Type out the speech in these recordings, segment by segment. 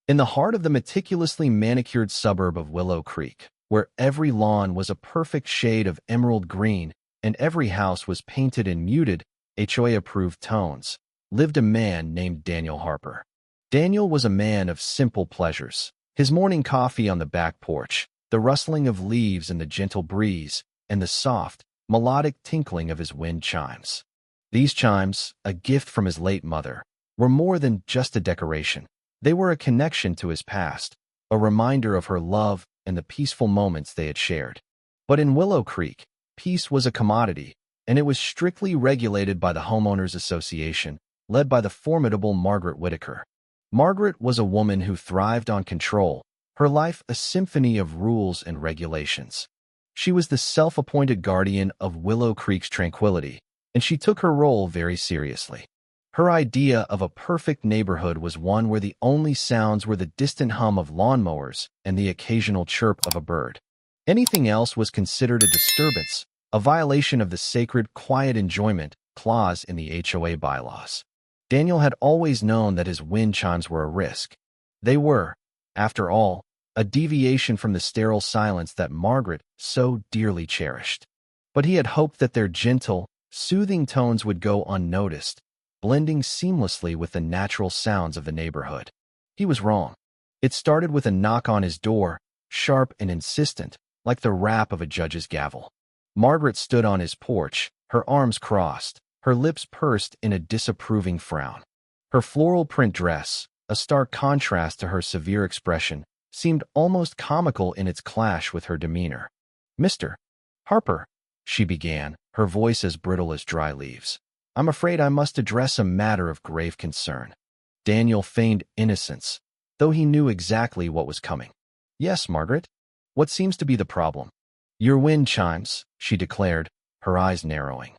In the heart of the meticulously manicured suburb of Willow Creek, where every lawn was a perfect shade of emerald green and every house was painted in muted, HOA-approved tones, lived a man named Daniel Harper. Daniel was a man of simple pleasures. His morning coffee on the back porch, the rustling of leaves in the gentle breeze, and the soft, melodic tinkling of his wind chimes. These chimes, a gift from his late mother, were more than just a decoration. They were a connection to his past, a reminder of her love and the peaceful moments they had shared. But in Willow Creek, peace was a commodity, and it was strictly regulated by the Homeowners Association, led by the formidable Margaret Whitaker. Margaret was a woman who thrived on control, her life a symphony of rules and regulations. She was the self-appointed guardian of Willow Creek's tranquility, and she took her role very seriously. Her idea of a perfect neighborhood was one where the only sounds were the distant hum of lawnmowers and the occasional chirp of a bird. Anything else was considered a disturbance, a violation of the sacred quiet enjoyment clause in the HOA bylaws. Daniel had always known that his wind chimes were a risk. They were, after all, a deviation from the sterile silence that Margaret so dearly cherished. But he had hoped that their gentle, soothing tones would go unnoticed, blending seamlessly with the natural sounds of the neighborhood. He was wrong. It started with a knock on his door, sharp and insistent, like the rap of a judge's gavel. Margaret stood on his porch, her arms crossed, her lips pursed in a disapproving frown. Her floral print dress, a stark contrast to her severe expression, seemed almost comical in its clash with her demeanor. "Mr. Harper," she began, her voice as brittle as dry leaves. "I'm afraid I must address a matter of grave concern." Daniel feigned innocence, though he knew exactly what was coming. "Yes, Margaret. What seems to be the problem?" "Your wind chimes," she declared, her eyes narrowing.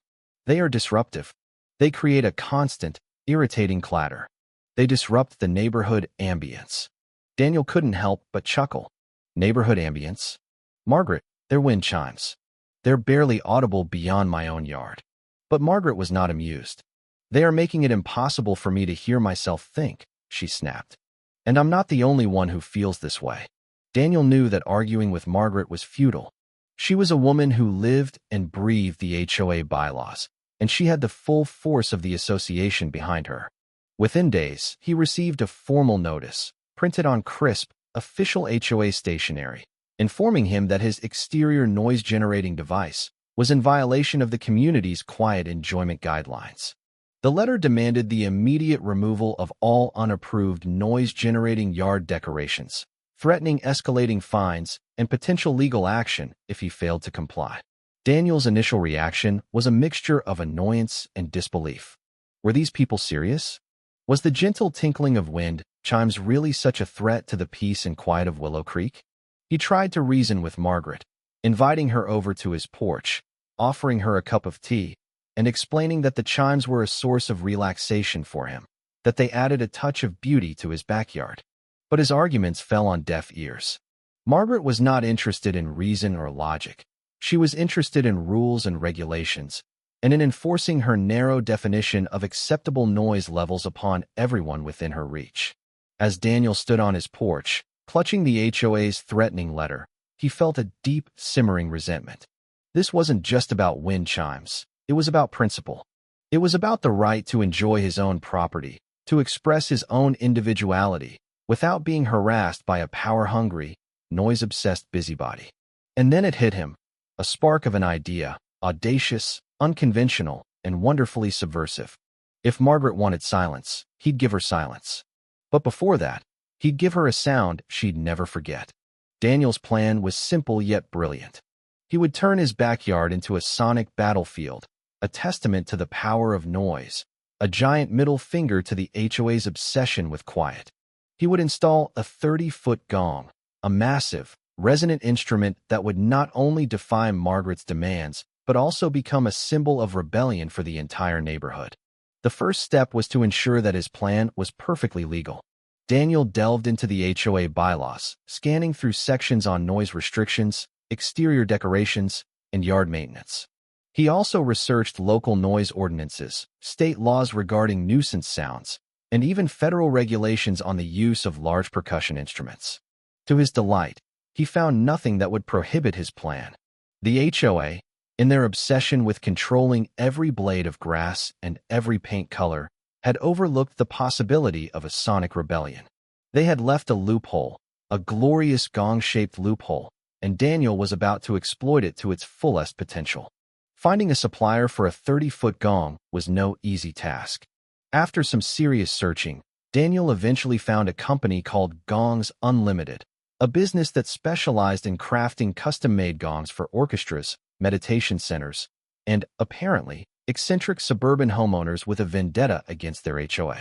"They are disruptive. They create a constant, irritating clatter. They disrupt the neighborhood ambience." Daniel couldn't help but chuckle. "Neighborhood ambience? Margaret, they're wind chimes. They're barely audible beyond my own yard." But Margaret was not amused. "They are making it impossible for me to hear myself think," she snapped. "And I'm not the only one who feels this way." Daniel knew that arguing with Margaret was futile. She was a woman who lived and breathed the HOA bylaws, and she had the full force of the association behind her. Within days, he received a formal notice, printed on crisp, official HOA stationery, informing him that his exterior noise-generating device was in violation of the community's quiet enjoyment guidelines. The letter demanded the immediate removal of all unapproved noise-generating yard decorations, threatening escalating fines and potential legal action if he failed to comply. Daniel's initial reaction was a mixture of annoyance and disbelief. Were these people serious? Was the gentle tinkling of wind chimes really such a threat to the peace and quiet of Willow Creek? He tried to reason with Margaret, inviting her over to his porch, offering her a cup of tea, and explaining that the chimes were a source of relaxation for him, that they added a touch of beauty to his backyard. But his arguments fell on deaf ears. Margaret was not interested in reason or logic. She was interested in rules and regulations, and in enforcing her narrow definition of acceptable noise levels upon everyone within her reach. As Daniel stood on his porch, clutching the HOA's threatening letter, he felt a deep, simmering resentment. This wasn't just about wind chimes. It was about principle. It was about the right to enjoy his own property, to express his own individuality, without being harassed by a power-hungry, noise-obsessed busybody. And then it hit him, a spark of an idea, audacious, unconventional, and wonderfully subversive. If Margaret wanted silence, he'd give her silence. But before that, he'd give her a sound she'd never forget. Daniel's plan was simple yet brilliant. He would turn his backyard into a sonic battlefield, a testament to the power of noise, a giant middle finger to the HOA's obsession with quiet. He would install a 30-foot gong, a massive, resonant instrument that would not only defy Margaret's demands, but also become a symbol of rebellion for the entire neighborhood. The first step was to ensure that his plan was perfectly legal. Daniel delved into the HOA bylaws, scanning through sections on noise restrictions, exterior decorations, and yard maintenance. He also researched local noise ordinances, state laws regarding nuisance sounds, and even federal regulations on the use of large percussion instruments. To his delight, he found nothing that would prohibit his plan. The HOA, in their obsession with controlling every blade of grass and every paint color, had overlooked the possibility of a sonic rebellion. They had left a loophole, a glorious gong-shaped loophole, and Daniel was about to exploit it to its fullest potential. Finding a supplier for a 30-foot gong was no easy task. After some serious searching, Daniel eventually found a company called Gongs Unlimited, a business that specialized in crafting custom-made gongs for orchestras, meditation centers, and, apparently, eccentric suburban homeowners with a vendetta against their HOA.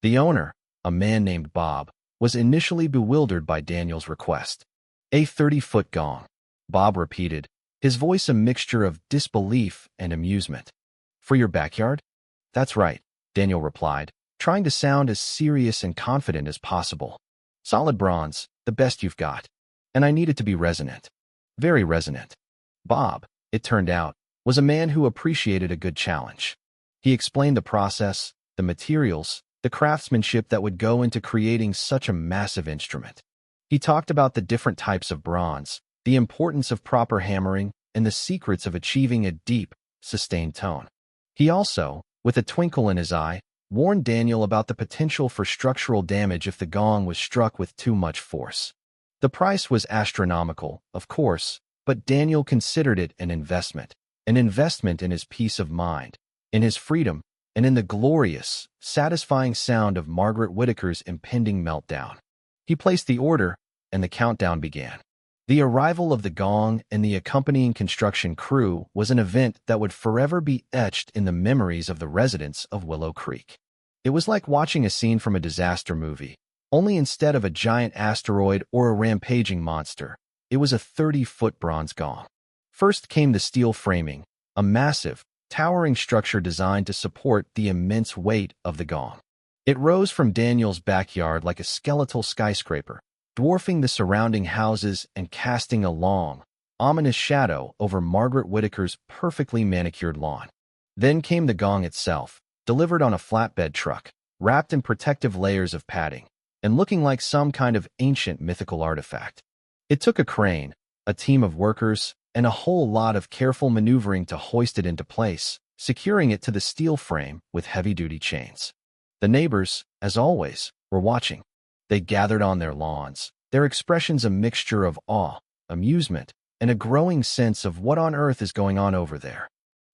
The owner, a man named Bob, was initially bewildered by Daniel's request. A 30-foot gong, Bob repeated, his voice a mixture of disbelief and amusement. For your backyard? That's right, Daniel replied, trying to sound as serious and confident as possible. Solid bronze, the best you've got. And I need it to be resonant. Very resonant. Bob, it turned out, was a man who appreciated a good challenge. He explained the process, the materials, the craftsmanship that would go into creating such a massive instrument. He talked about the different types of bronze, the importance of proper hammering, and the secrets of achieving a deep, sustained tone. He also, with a twinkle in his eye, warned Daniel about the potential for structural damage if the gong was struck with too much force. The price was astronomical, of course, but Daniel considered it an investment in his peace of mind, in his freedom, and in the glorious, satisfying sound of Margaret Whitaker's impending meltdown. He placed the order, and the countdown began. The arrival of the gong and the accompanying construction crew was an event that would forever be etched in the memories of the residents of Willow Creek. It was like watching a scene from a disaster movie, only instead of a giant asteroid or a rampaging monster, it was a 30-foot bronze gong. First came the steel framing, a massive, towering structure designed to support the immense weight of the gong. It rose from Daniel's backyard like a skeletal skyscraper, dwarfing the surrounding houses and casting a long, ominous shadow over Margaret Whitaker's perfectly manicured lawn. Then came the gong itself, delivered on a flatbed truck, wrapped in protective layers of padding, and looking like some kind of ancient mythical artifact. It took a crane, a team of workers, and a whole lot of careful maneuvering to hoist it into place, securing it to the steel frame with heavy-duty chains. The neighbors, as always, were watching. They gathered on their lawns, their expressions a mixture of awe, amusement, and a growing sense of what on earth is going on over there.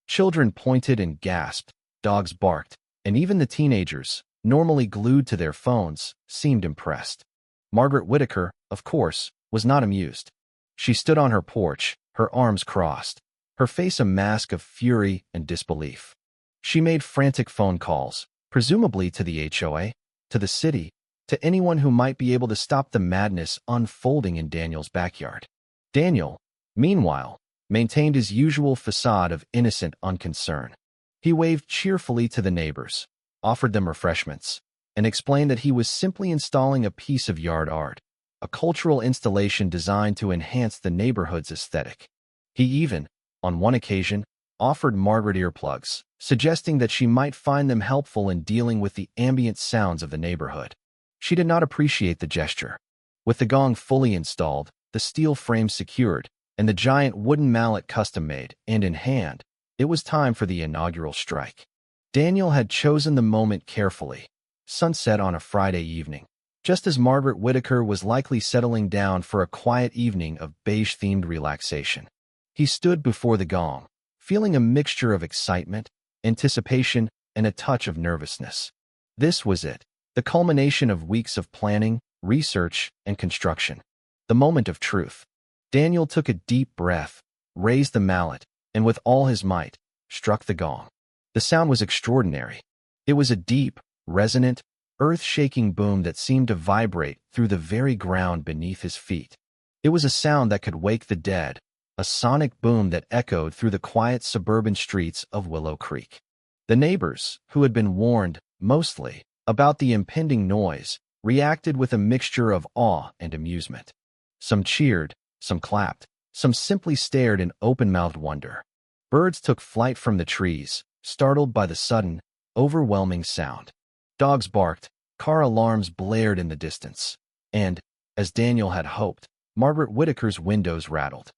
Children pointed and gasped, dogs barked, and even the teenagers, normally glued to their phones, seemed impressed. Margaret Whitaker, of course, was not amused. She stood on her porch, her arms crossed, her face a mask of fury and disbelief. She made frantic phone calls, presumably to the HOA, to the city, to anyone who might be able to stop the madness unfolding in Daniel's backyard. Daniel, meanwhile, maintained his usual facade of innocent unconcern. He waved cheerfully to the neighbors, offered them refreshments, and explained that he was simply installing a piece of yard art, a cultural installation designed to enhance the neighborhood's aesthetic. He even, on one occasion, offered Margaret earplugs, suggesting that she might find them helpful in dealing with the ambient sounds of the neighborhood. She did not appreciate the gesture. With the gong fully installed, the steel frame secured, and the giant wooden mallet custom-made and in hand, it was time for the inaugural strike. Daniel had chosen the moment carefully, sunset on a Friday evening, just as Margaret Whitaker was likely settling down for a quiet evening of beige-themed relaxation. He stood before the gong, feeling a mixture of excitement, anticipation, and a touch of nervousness. This was it, the culmination of weeks of planning, research, and construction. The moment of truth. Daniel took a deep breath, raised the mallet, and with all his might, struck the gong. The sound was extraordinary. It was a deep, resonant, earth-shaking boom that seemed to vibrate through the very ground beneath his feet. It was a sound that could wake the dead, a sonic boom that echoed through the quiet suburban streets of Willow Creek. The neighbors, who had been warned, mostly, about the impending noise, reacted with a mixture of awe and amusement. Some cheered, some clapped, some simply stared in open-mouthed wonder. Birds took flight from the trees, startled by the sudden, overwhelming sound. Dogs barked, car alarms blared in the distance. And, as Daniel had hoped, Margaret Whitaker's windows rattled.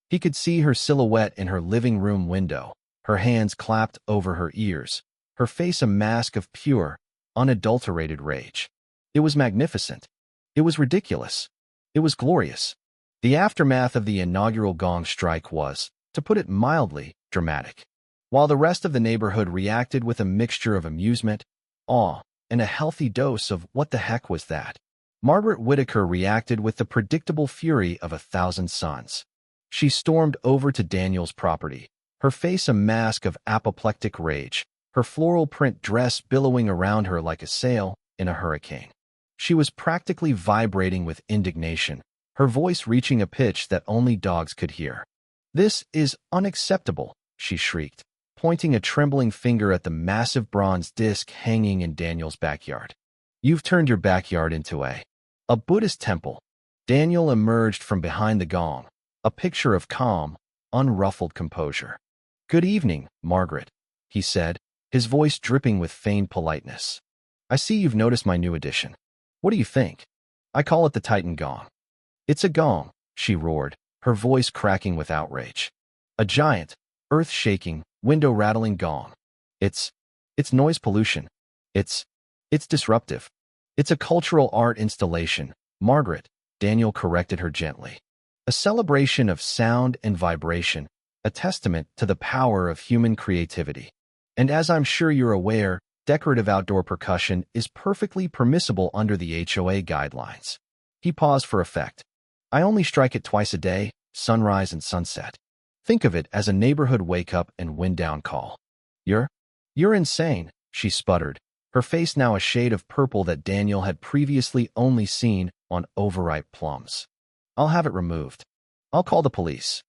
He could see her silhouette in her living room window, her hands clapped over her ears, her face a mask of pure, unadulterated rage. It was magnificent. It was ridiculous. It was glorious. The aftermath of the inaugural Gong strike was, to put it mildly, dramatic. While the rest of the neighborhood reacted with a mixture of amusement, awe, and a healthy dose of what the heck was that, Margaret Whitaker reacted with the predictable fury of 1,000 suns. She stormed over to Daniel's property, her face a mask of apoplectic rage, her floral print dress billowing around her like a sail in a hurricane. She was practically vibrating with indignation, her voice reaching a pitch that only dogs could hear. "This is unacceptable," she shrieked, pointing a trembling finger at the massive bronze disc hanging in Daniel's backyard. "You've turned your backyard into a Buddhist temple." Daniel emerged from behind the gong, a picture of calm, unruffled composure. "Good evening, Margaret," he said, his voice dripping with feigned politeness. "I see you've noticed my new addition. What do you think? I call it the Titan Gong." "It's a gong," she roared, her voice cracking with outrage. "A giant, earth-shaking, window-rattling gong. It's noise pollution. It's disruptive. It's a cultural art installation, Margaret," Daniel corrected her gently. "A celebration of sound and vibration, a testament to the power of human creativity. And as I'm sure you're aware, decorative outdoor percussion is perfectly permissible under the HOA guidelines." He paused for effect. "I only strike it twice a day, sunrise and sunset. Think of it as a neighborhood wake-up and wind-down call." You're insane," she sputtered, her face now a shade of purple that Daniel had previously only seen on overripe plums. "I'll have it removed. I'll call the police."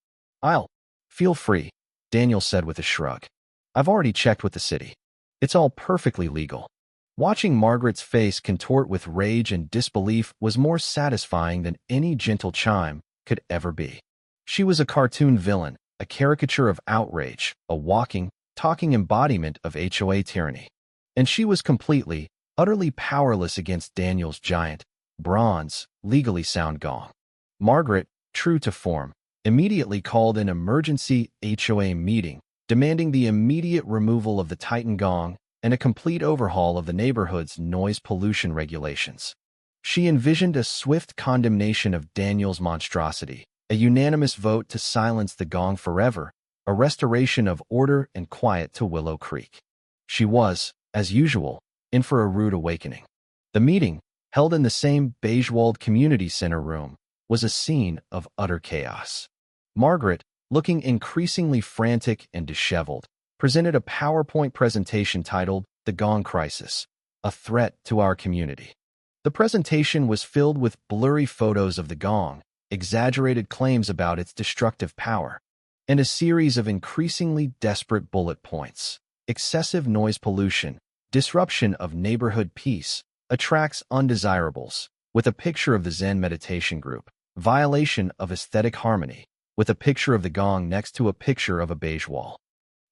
Feel free," Daniel said with a shrug. "I've already checked with the city. It's all perfectly legal." Watching Margaret's face contort with rage and disbelief was more satisfying than any gentle chime could ever be. She was a cartoon villain, a caricature of outrage, a walking, talking embodiment of HOA tyranny. And she was completely, utterly powerless against Daniel's giant, bronze, legally sound gong. Margaret, true to form, immediately called an emergency HOA meeting, demanding the immediate removal of the Titan Gong and a complete overhaul of the neighborhood's noise pollution regulations. She envisioned a swift condemnation of Daniel's monstrosity, a unanimous vote to silence the gong forever, a restoration of order and quiet to Willow Creek. She was, as usual, in for a rude awakening. The meeting, held in the same beige-walled community center room, was a scene of utter chaos. Margaret, looking increasingly frantic and disheveled, presented a PowerPoint presentation titled "The Gong Crisis, a Threat to Our Community." The presentation was filled with blurry photos of the gong, exaggerated claims about its destructive power, and a series of increasingly desperate bullet points. Excessive noise pollution, disruption of neighborhood peace, attracts undesirables, with a picture of the Zen meditation group, violation of aesthetic harmony, with a picture of the gong next to a picture of a beige wall.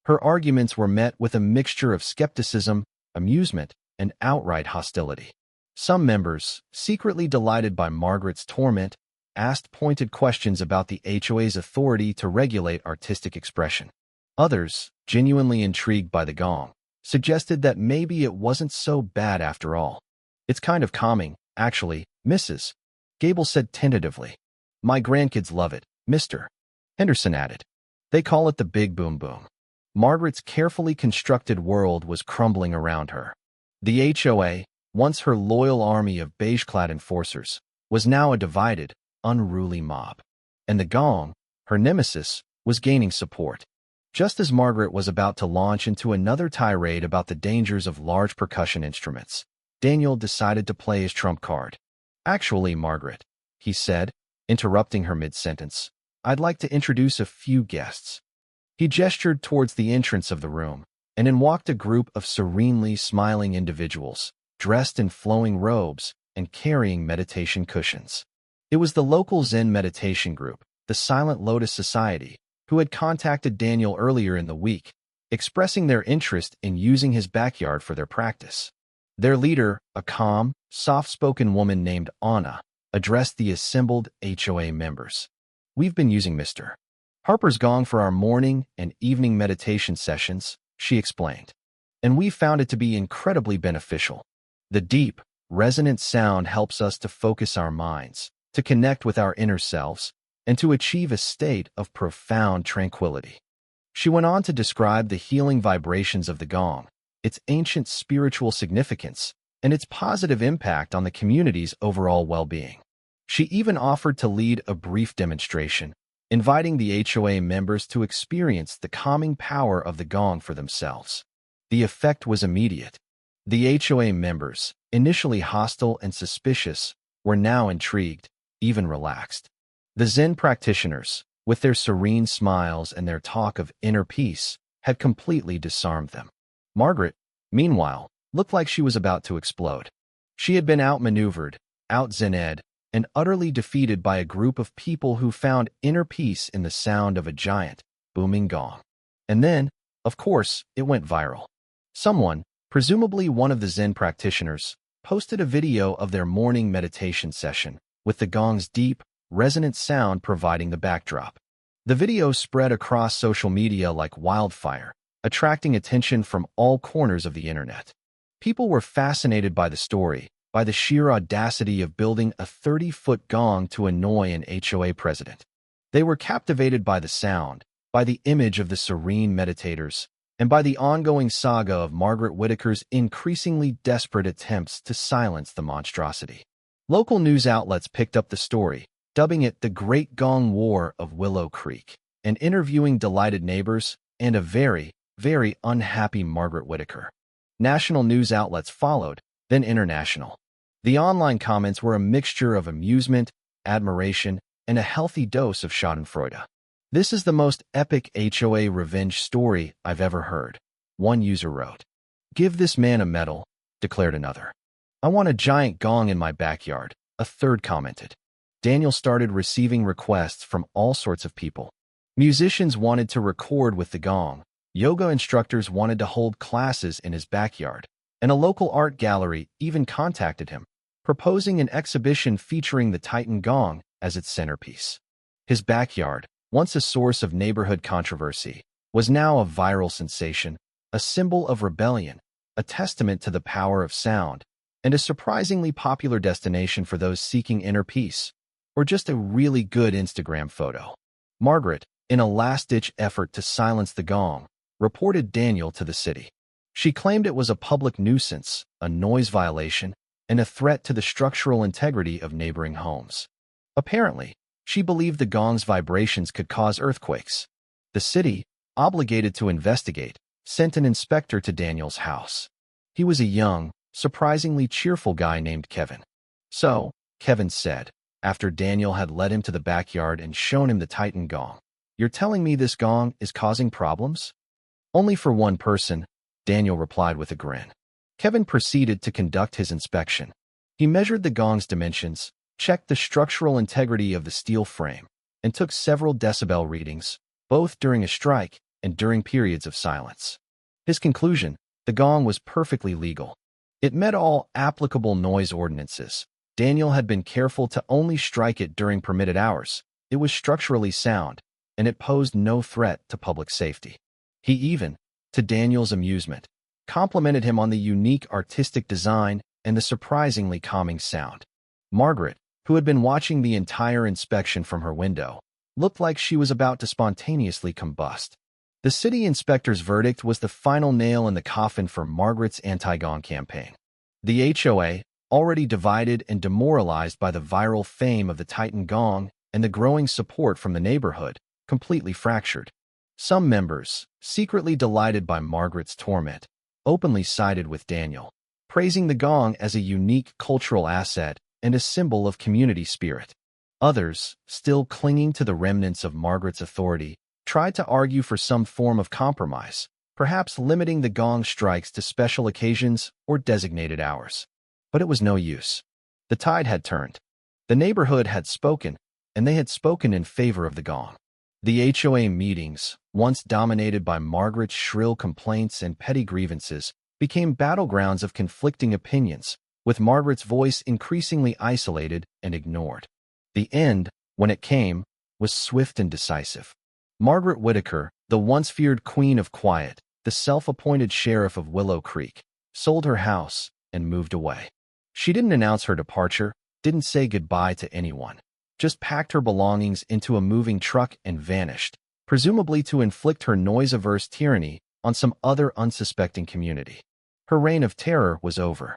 Her arguments were met with a mixture of skepticism, amusement, and outright hostility. Some members, secretly delighted by Margaret's torment, asked pointed questions about the HOA's authority to regulate artistic expression. Others, genuinely intrigued by the gong, suggested that maybe it wasn't so bad after all. "It's kind of calming, actually, Mrs. Gable said tentatively. "My grandkids love it," Mr. Henderson added. "They call it the Big Boom Boom." Margaret's carefully constructed world was crumbling around her. The HOA, once her loyal army of beige-clad enforcers, was now a divided, unruly mob. And the gong, her nemesis, was gaining support. Just as Margaret was about to launch into another tirade about the dangers of large percussion instruments, Daniel decided to play his trump card. "Actually, Margaret," he said, interrupting her mid-sentence, "I'd like to introduce a few guests." He gestured towards the entrance of the room, and in walked a group of serenely smiling individuals, dressed in flowing robes and carrying meditation cushions. It was the local Zen meditation group, the Silent Lotus Society, who had contacted Daniel earlier in the week, expressing their interest in using his backyard for their practice. Their leader, a calm, soft-spoken woman named Anna, addressed the assembled HOA members. "We've been using Mr. Harper's gong for our morning and evening meditation sessions," she explained, "and we found it to be incredibly beneficial. The deep, resonant sound helps us to focus our minds, to connect with our inner selves, and to achieve a state of profound tranquility." She went on to describe the healing vibrations of the gong, its ancient spiritual significance, and its positive impact on the community's overall well-being. She even offered to lead a brief demonstration, inviting the HOA members to experience the calming power of the gong for themselves. The effect was immediate. The HOA members, initially hostile and suspicious, were now intrigued, even relaxed. The Zen practitioners, with their serene smiles and their talk of inner peace, had completely disarmed them. Margaret, meanwhile, looked like she was about to explode. She had been outmaneuvered, out-Zened, and utterly defeated by a group of people who found inner peace in the sound of a giant, booming gong. And then, of course, it went viral. Someone, presumably one of the Zen practitioners, posted a video of their morning meditation session, with the gong's deep, resonant sound providing the backdrop. The video spread across social media like wildfire, attracting attention from all corners of the internet. People were fascinated by the story, by the sheer audacity of building a 30-foot gong to annoy an HOA president. They were captivated by the sound, by the image of the serene meditators, and by the ongoing saga of Margaret Whitaker's increasingly desperate attempts to silence the monstrosity. Local news outlets picked up the story, dubbing it the Great Gong War of Willow Creek, and interviewing delighted neighbors and a very, very unhappy Margaret Whitaker. National news outlets followed, then international. The online comments were a mixture of amusement, admiration, and a healthy dose of schadenfreude. "This is the most epic HOA revenge story I've ever heard," one user wrote. "Give this man a medal," declared another. "I want a giant gong in my backyard," a third commented. Daniel started receiving requests from all sorts of people. Musicians wanted to record with the gong, yoga instructors wanted to hold classes in his backyard, and a local art gallery even contacted him, proposing an exhibition featuring the Titan gong as its centerpiece. His backyard, once a source of neighborhood controversy, was now a viral sensation, a symbol of rebellion, a testament to the power of sound, and a surprisingly popular destination for those seeking inner peace, or just a really good Instagram photo. Margaret, in a last-ditch effort to silence the gong, reported Daniel to the city. She claimed it was a public nuisance, a noise violation, and a threat to the structural integrity of neighboring homes. Apparently, she believed the gong's vibrations could cause earthquakes. The city, obligated to investigate, sent an inspector to Daniel's house. He was a young, surprisingly cheerful guy named Kevin. "So," Kevin said, after Daniel had led him to the backyard and shown him the Titan gong, "you're telling me this gong is causing problems?" "Only for one person," Daniel replied with a grin. Kevin proceeded to conduct his inspection. He measured the gong's dimensions, checked the structural integrity of the steel frame, and took several decibel readings, both during a strike and during periods of silence. His conclusion: the gong was perfectly legal. It met all applicable noise ordinances. Daniel had been careful to only strike it during permitted hours. It was structurally sound, and it posed no threat to public safety. He even, to Daniel's amusement, complimented him on the unique artistic design and the surprisingly calming sound. Margaret, who had been watching the entire inspection from her window, looked like she was about to spontaneously combust. The city inspector's verdict was the final nail in the coffin for Margaret's anti-gong campaign. The HOA, already divided and demoralized by the viral fame of the Titan gong and the growing support from the neighborhood, completely fractured. Some members, secretly delighted by Margaret's torment, openly sided with Daniel, praising the gong as a unique cultural asset and a symbol of community spirit. Others, still clinging to the remnants of Margaret's authority, tried to argue for some form of compromise, perhaps limiting the gong strikes to special occasions or designated hours. But it was no use. The tide had turned. The neighborhood had spoken, and they had spoken in favor of the gong. The HOA meetings, once dominated by Margaret's shrill complaints and petty grievances, became battlegrounds of conflicting opinions, with Margaret's voice increasingly isolated and ignored. The end, when it came, was swift and decisive. Margaret Whitaker, the once feared queen of quiet, the self-appointed sheriff of Willow Creek, sold her house and moved away. She didn't announce her departure, didn't say goodbye to anyone, just packed her belongings into a moving truck and vanished, presumably to inflict her noise-averse tyranny on some other unsuspecting community. Her reign of terror was over.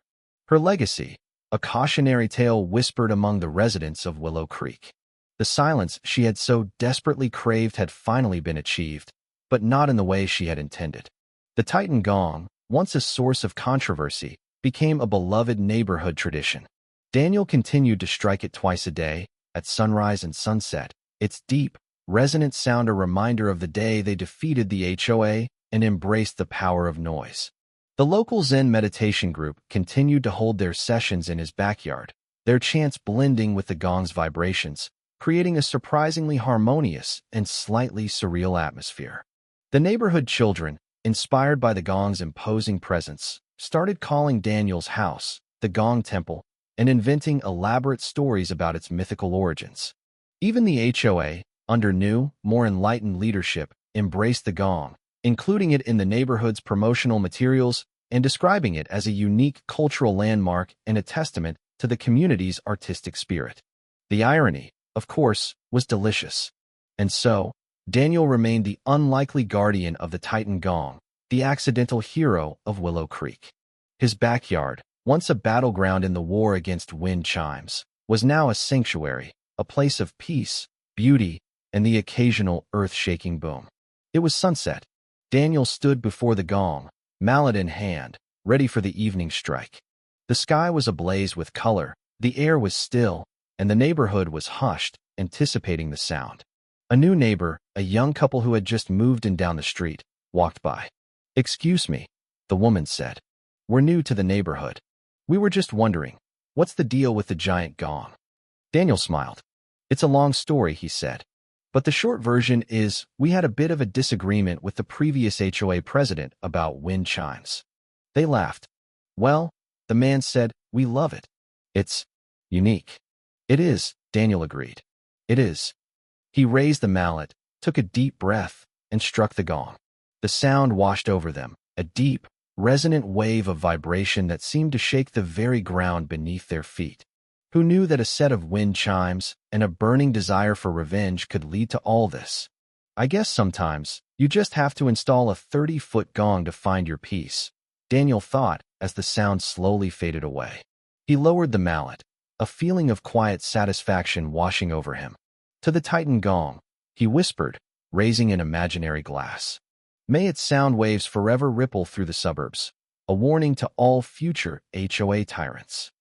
Her legacy, a cautionary tale whispered among the residents of Willow Creek. The silence she had so desperately craved had finally been achieved, but not in the way she had intended. The Titan Gong, once a source of controversy, became a beloved neighborhood tradition. Daniel continued to strike it twice a day, at sunrise and sunset, its deep, resonant sound a reminder of the day they defeated the HOA and embraced the power of noise. The local Zen meditation group continued to hold their sessions in his backyard, their chants blending with the gong's vibrations, creating a surprisingly harmonious and slightly surreal atmosphere. The neighborhood children, inspired by the gong's imposing presence, started calling Daniel's house the Gong Temple and inventing elaborate stories about its mythical origins. Even the HOA, under new, more enlightened leadership, embraced the gong, including it in the neighborhood's promotional materials and describing it as a unique cultural landmark and a testament to the community's artistic spirit. The irony, of course, was delicious. And so, Daniel remained the unlikely guardian of the Titan Gong, the accidental hero of Willow Creek. His backyard, once a battleground in the war against wind chimes, was now a sanctuary, a place of peace, beauty, and the occasional earth-shaking boom. It was sunset. Daniel stood before the gong, mallet in hand, ready for the evening strike. The sky was ablaze with color, the air was still, and the neighborhood was hushed, anticipating the sound. A new neighbor, a young couple who had just moved in down the street, walked by. "Excuse me," the woman said. "We're new to the neighborhood. We were just wondering, what's the deal with the giant gong?" Daniel smiled. "It's a long story," he said. "But the short version is we had a bit of a disagreement with the previous HOA president about wind chimes." They laughed. "Well," the man said, "we love it. It's unique." "It is," Daniel agreed. "It is." He raised the mallet, took a deep breath, and struck the gong. The sound washed over them, a deep, resonant wave of vibration that seemed to shake the very ground beneath their feet. Who knew that a set of wind chimes and a burning desire for revenge could lead to all this? "I guess sometimes you just have to install a 30-foot gong to find your peace," Daniel thought as the sound slowly faded away. He lowered the mallet, a feeling of quiet satisfaction washing over him. To the Titan Gong, he whispered, raising an imaginary glass. "May its sound waves forever ripple through the suburbs, a warning to all future HOA tyrants."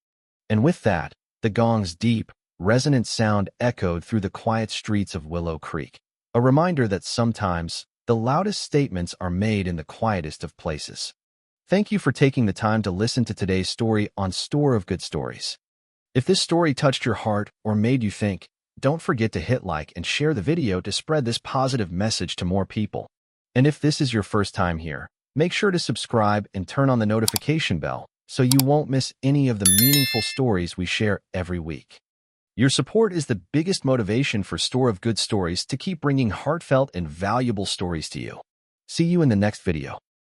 And with that, the gong's deep, resonant sound echoed through the quiet streets of Willow Creek, a reminder that sometimes the loudest statements are made in the quietest of places. Thank you for taking the time to listen to today's story on Store of Good Stories. If this story touched your heart or made you think, don't forget to hit like and share the video to spread this positive message to more people. And if this is your first time here, make sure to subscribe and turn on the notification bell so you won't miss any of the meaningful stories we share every week. Your support is the biggest motivation for Store of Good Stories to keep bringing heartfelt and valuable stories to you. See you in the next video.